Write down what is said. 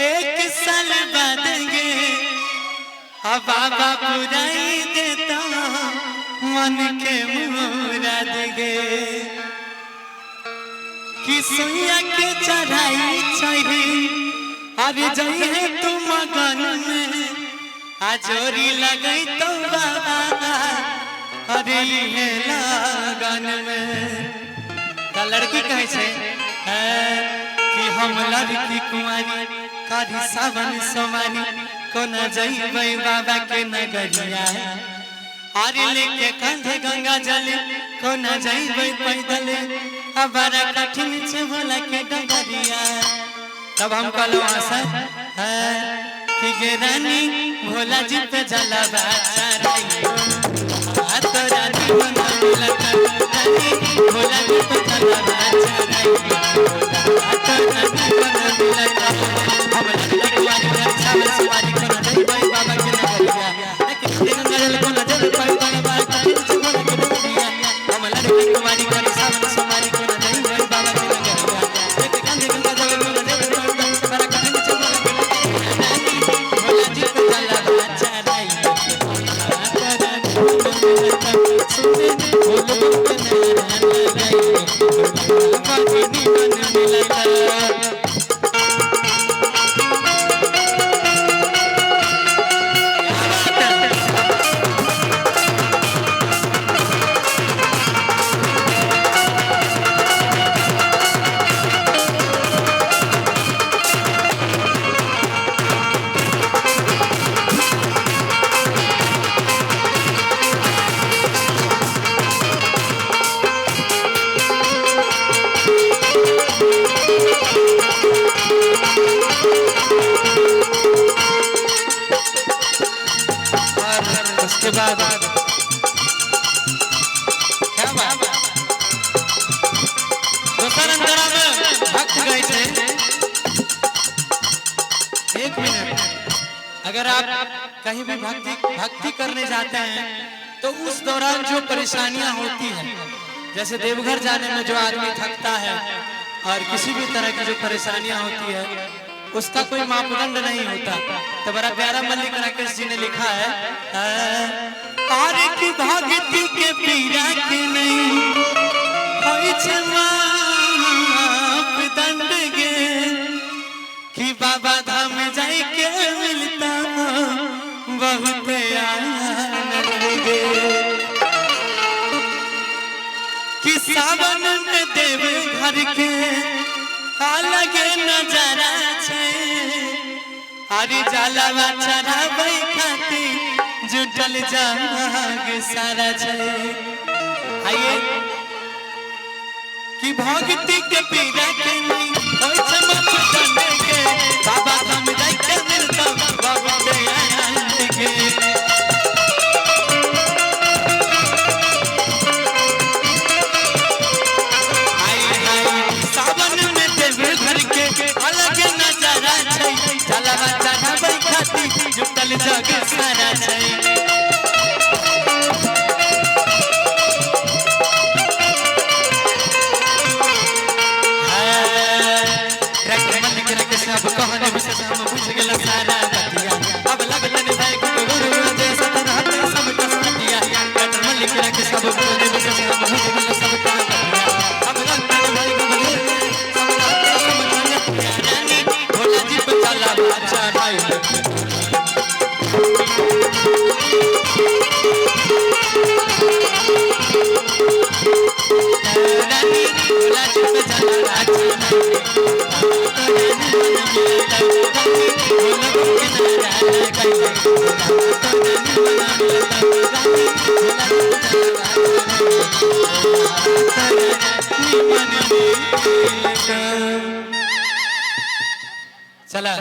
एक साल बाद गे अब बाबा पुराई देता मन के मुराद गे कि सुइया के चढ़ाई चाहिए अरे जइहे तुम मगन में आजोरी लगई तो बाबा अरे ये लगन में का लड़की कहे छे कि हम लड़की कुमारी करी सावन सोमानी कोना जइबै बाबा के नगरिया अरे लेके कंधे गंगा जल कोना जइबै पैदल अब बड़ा कठिन छे भोला के डगरिया। तब हम कहलो सर कि गे रानी भोला जी पे जलवा चढ़ाई तो रानी बना मिलत रानी भोला जी पे जलवा चढ़ाई तो रानी बना मिलत हम लगवानी रक्षा में सवारी को न दई भाई बाबा के नगरिया लेकिन दिन गजल को नजर पर बाबा कठिन से भोला के डगरिया हम लगवानी कर सावन सवारी को न दई भाई बाबा के नगरिया लेकिन कंधे गंगा जल को नजर पर बड़ा कठिन से भोला के डगरिया रानी भोला जी पे जलवा चढ़ाई उसके बाद क्या बात दोसर अंतरा में भक्त गए थे। एक मिनट अगर आप कहीं भी भक्ति करने जाते हैं तो उस दौरान जो परेशानियां होती हैं जैसे देवघर जाने में जो आदमी थकता है और किसी भी तरह की जो परेशानियां होती है उसका कोई मापदंड नहीं होता। तो बड़ा प्यारा मल्लिक राकेश जी ने लिखा है और की भक्ति के पीरा के नहीं होई छे मापदंड गे कि बाबा धाम जाई के मिलता बहुत आनंद गे कि सावन में देव घर के अलग नजारा छे अरे जलवा चढ़ाबै खातिर जुटल जाग सारा छे। आइए कि भक्ति के पीरा के नहीं होय छे मापदंड के बाबा धाम जाई के मिलता बहुत आनंद के जुटल जग सारा छै। सब कहने विशेष हम बुझ गेल सारा बतिया अब लगन भाई को गुरु जैसा रहते सब कसतिया कटर मल्लिक रखे सब कहने विशेष हम बुझ गेल सब बतिया अब लगन भाई को गुरु सब रहते सब कसतिया रानी भोला जी पे जलवा चढ़ाई रानी भोला जी पे जलवा चढ़ाई चला।